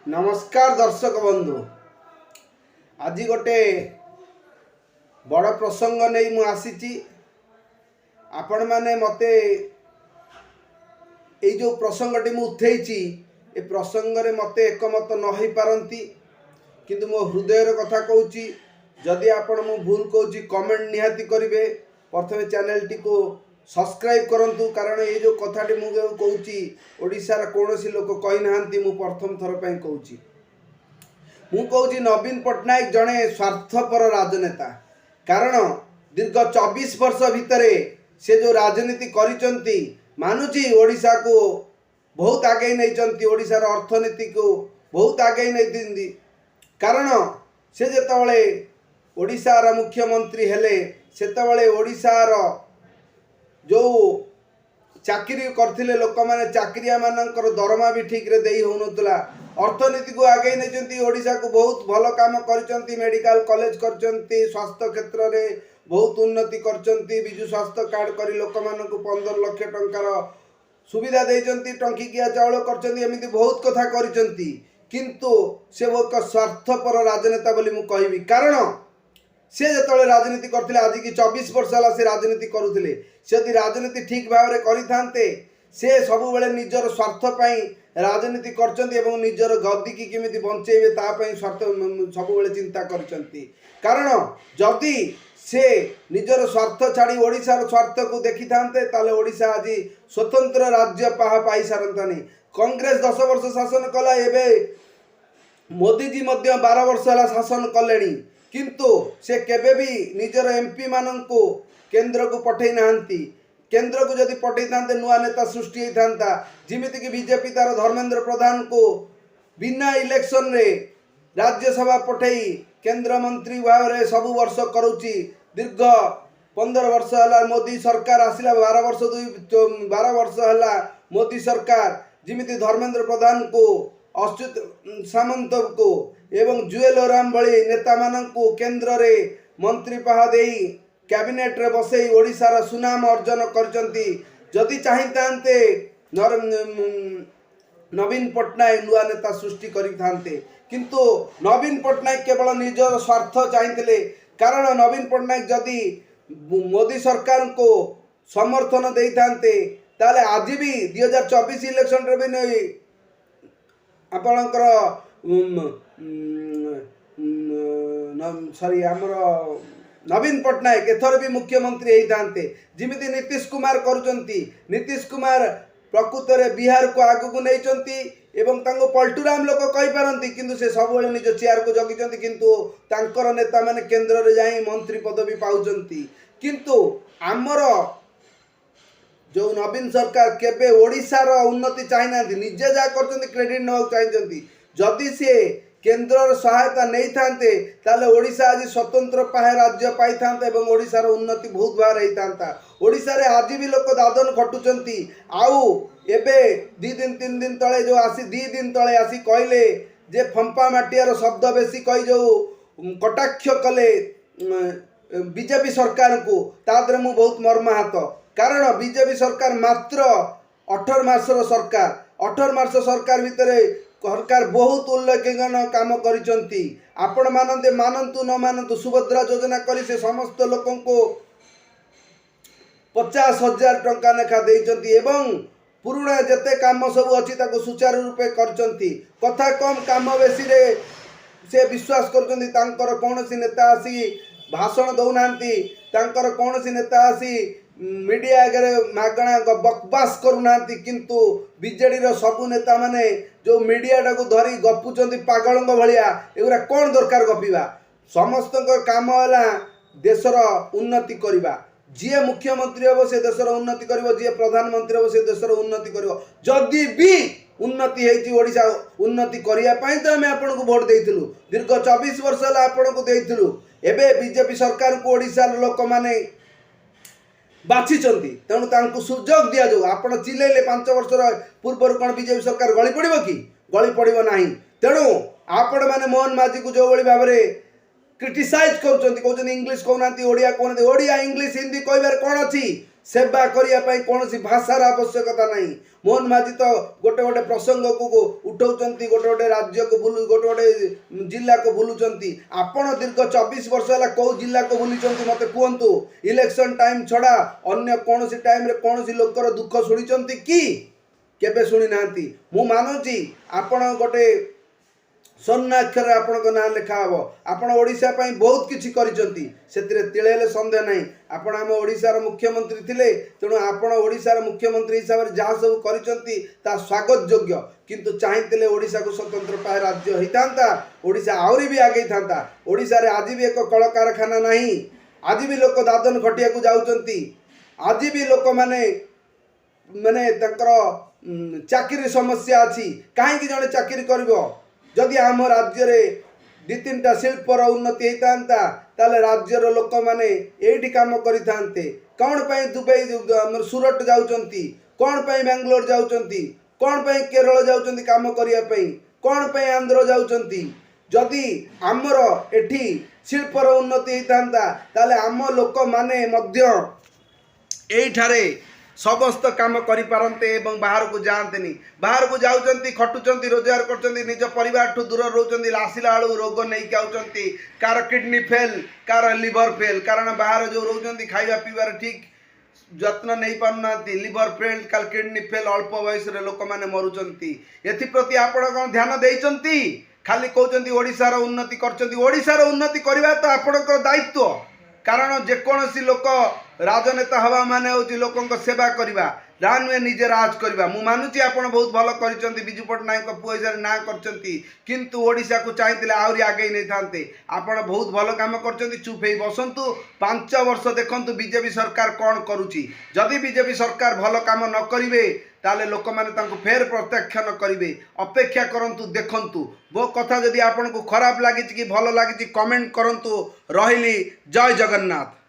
नमस्कार दर्शक बंधु। आज गोटे बड़ प्रसंग नहीं मु आसी आपण माने मते ये जो प्रसंगटी मु उठेची ए प्रसंग रे मते एकमत न हो पारंती, किंतु मो हृदयर कथा कहूची। जदि आपण मु भूल कहूची कमेंट निहाती करिवे। प्रथमे चैनल टी को सब्सक्राइब करंतु, कारण ये जो कथाटी मु कहूची ओडिशार कोनोसी लोक कहि नाहंती। मु प्रथम थर पई कहूची, मु कहूची नवीन पट्टनायक जड़े स्वार्थपर राजनेता। कारण दीर्घ 24 वर्ष भितरे से जो राजनीति करिसंती, मानुची ओडिशा को बहुत आगे नहीं, ओडिशार अर्थनीति को बहुत आगे नहीं। कारण से जेतबळे ओडिशार मुख्यमंत्री हेले सेतबळे ओडिशार जो चाकरी करथिले लोक माने चाकरिया मानकर दरमा भी ठीक रे देई होनतला। अर्थनीति को आगे नहीं, ओडिशा को बहुत भल काम करचंती। मेडिकल कॉलेज करचंती, स्वास्थ्य क्षेत्र रे बहुत उन्नति करचंती। बिजु स्वास्थ्य कार्ड करी लोक मान को 15 लाख टंकार सुविधा देचंती, टंकीकिया चाउल करचंती, एमिति बहुत कथा करचंती। किंतु से एक स्वार्थपर राजनेता बोली मु कहबी। कारण से जो राजनीति करते आज की 24 वर्ष है से राजनीति करुले। से यदि राजनीति ठीक भाव में करते से सब निजर स्वार्थ राजनीति कर निजर गद्दी की केमी बंचेबे तापाई स्वार्थ सब चिंता करचंती। कारण जदि से निजर स्वार्थ छाड़ी ओडिशार स्वार्थ को देखी थांते ताले ओडिशा आज स्वतंत्र राज्य पाई सारंतानी। कांग्रेस 10 वर्ष शासन कला, एबे मोदी जी 12 वर्ष है शासन कले, किंतु से केबे भी निजर एमपी मानन को केंद्र को पठे नांती। केंद्र को जदि पठे थांते नुआ नेता सृष्टि होता। जिमिति कि बीजेपी तार धर्मेंद्र प्रधान को बिना इलेक्शन रे राज्यसभा पठेई केंद्र मंत्री भाव रे सब वर्ष करूची। दीर्घ 15 वर्ष है मोदी सरकार आसिला, 12 वर्ष है मोदी सरकार। जिमिति धर्मेंद्र प्रधान को, अच्युत सामंत को एवं जुएल ओराम भली नेता मान को केंद्र रे मंत्री पहा देई कैबिनेट रे बसई ओडिशार सुनाम अर्जन करचंती। जदि चाहितांते नवीन पट्टनायक नुआ नेता सृष्टि करिथांते, किंतु नवीन पट्टनायक केवल निजर स्वार्थ चाहिए। कारण नवीन पट्टनायक जदि मोदी सरकार को समर्थन देइथांते ताले आज भी 2024 इलेक्शन रे भी नहीं आपणकर सॉरी आमर नवीन पट्टनायक एथर भी मुख्यमंत्री होते। जिमिति नीतीश कुमार करुचंती। नीतीश कुमार प्रकृत रे बिहार को आगु को नहींचंती एवं तांको पलटूराम लोक कहि पारंती, किंतु से सब बेले निज चेयर को जगिचंती। किंतु तांकर नेता माने केंद्र रे जाई मंत्री पदवी पाउचंती। किंतु आमर जो नवीन सरकार केबे ओडिशार उन्नति चाहिना, निजे जा करचंती क्रेडिट न चाहिए। जदि से केंद्र सहायता नहीं थांते ताले ओडिशा आज स्वतंत्र पाहे राज्य पाई थांता एवं ओडिशार उन्नति बहुत भार होई थांता। ओडिशा रे आज भी लोक दादन खटुचंती। आउ एबे 2 दिन 3 दिन तळे जो आसी 2 दिन तळे आसी कहले जे फंपा माटियार शब्द बेसी कहि जो कटाक्ष कले बीजेपी सरकार को, तादरे मु बहुत मर्माहत। कारण बीजेपी सरकार मात्र 18 मासर सरकार, 18 मास सरकार भितरे सरकार बहुत उल्लेखनीय काम करिसंती। आपण मानते मानतु न मानतु सुभद्रा योजना करी से समस्त लोकों को 50,000 टंका लेखा देइचंती एवं पुरुणा जते काम सब अछि ताको सुचारू रूपे करचंती। कथा कम काम बेसी रे से विश्वास करचंती। तांकर कोनोसी नेता आसी भाषण दउनांती, तांकर कोनोसी नेता आसी मीडिया आगे मागणा बकवास करूना। किंतु बीजेडी रो सबु नेता माने जो मीडिया टाको धरी गपुचंती पागलंग भलिया, एगुरा कौन दरकार गपिबा। समस्त काम है देशर उन्नति करवा। जी मुख्यमंत्री हम से देशर उन्नति कर, जी प्रधानमंत्री हम से देशर उन्नति कर। जदि भी उन्नति है ओडिशा उन्नति करने तो आम आपन को भोट देइथिलु। दीर्घ 24 वर्ष है आपन को देइथिलु। एबे बीजेपी सरकार को ओडिशा लोक माने बाछिचंती, तेणु तांको सुजोग दिया जाऊ। आपण चिलेले 5 वर्ष पूर्व कौन बीजेपी सरकार गली पड़ो कि? गली पड़ो ना। तेणु आपण मैंने मोहन माझी को जो भाई भाव में क्रिटिसाइज कर इंग्लीश कहना, ओडिया कहना। ओडिया इंग्लीश हिंदी कहबार कौन अच्छी? सेवा करने कौन भाषार आवश्यकता नहीं। मोहन माझी तो गोटे गोटे प्रसंग को उठाउछंती, गोटे गोटे राज्य को बुलु, गोटे गोटे जिला को बुलुचंती। आपण दीर्घ 24 वर्ष है कौ जिला को बुलुचंती मते कहतु। इलेक्शन टाइम छड़ा अन्य कौन टाइम रे कौन लोकर दुख शुणिचंती कि केबे शुणी नांती। मु मानुची आपण गोटे स्वर्णाक्षर आपण ना लिखा हम। आपण ओडिशा पई बहुत किछि करिसंती, सेतिरे तिळेले संदेह नहीं। आपण आम ओडिशार मुख्यमंत्री थिले, तेणु आपण ओडिशार मुख्यमंत्री हिसाब से जहाँ सब करिसंती ता स्वागत योग्य। किंतु चाहिए ओडिशा को स्वतंत्र पाए राज्य होता, ओडिशा आहरी भी आगे था। ओडिशा रे आज भी एक कल कारखाना नहीं, आज भी लोक दादन खटिया को जाउचंती, आज भी लोक माने माने तंकर चाकरी समस्या अच्छी। कहीं जड़े चाकरी करिवो जदि आम राज्य रे 2-3टा शिल्पर उन्नति होता ताले राज्यर लोक मैंने ये कम करते। कौन पाई दुबई सूरत जाउचंती, कौन पाई बेंगलोर जाउचंती, कौन पाई केरल जाउचंती काम करने, कौन पाई आंध्र जाउचंती। जदि आमर एठी शिल्पर उन्नति होता ताले आम लोक माने मध्य एठारे समस्त काम करि पारंते एवं बाहर को जानते। बाहर को जाउचंती, खटुचंती, रोजगार करचंती, निज परिवार ठू दूर रहउचंती, आसिला आलू रोग नहीं आउचंती, कार किडनी फेल, कार लिवर फेल। कारण बाहर जो रहउचंती खाइबा पीबार ठीक जत्न नहीं पारुना, लिवर फेल काल किडनी फेल, अल्प वयस रे लोक माने मरुचंती। एथि प्रति आपण कोन ध्यान देइचंती? खाली कहउचंती ओडिशार उन्नति करचंती। ओडिशार उन्नति करबा तो आपणकर दायित्व। कारण जेकोसी लोक राजनेता हवा माने होची लोकंक सेवा करबा, रान में निजे राज करबा। मु मानुची आपण बहुत भल करिसंती, बिजू पटनायक पुओ हिसाब ना करचंती, किंतु ओडिशा को चाहिए आहरी आगे नहीं थांते। आपण बहुत भल काम करचंती, चुप हे बसंतु। 5 वर्ष देखंतु बीजेपी सरकार कौन करुची। जदि बीजेपी सरकार भल काम न करिवे ताले लोक माने तांको फेर प्रत्याख्यान करिवे। अपेक्षा करंतु, देखंतु। वो कथा जदि आपण को खराब लागिची कि भल लागिची कमेंट करंतु। रहिली, जय जगन्नाथ।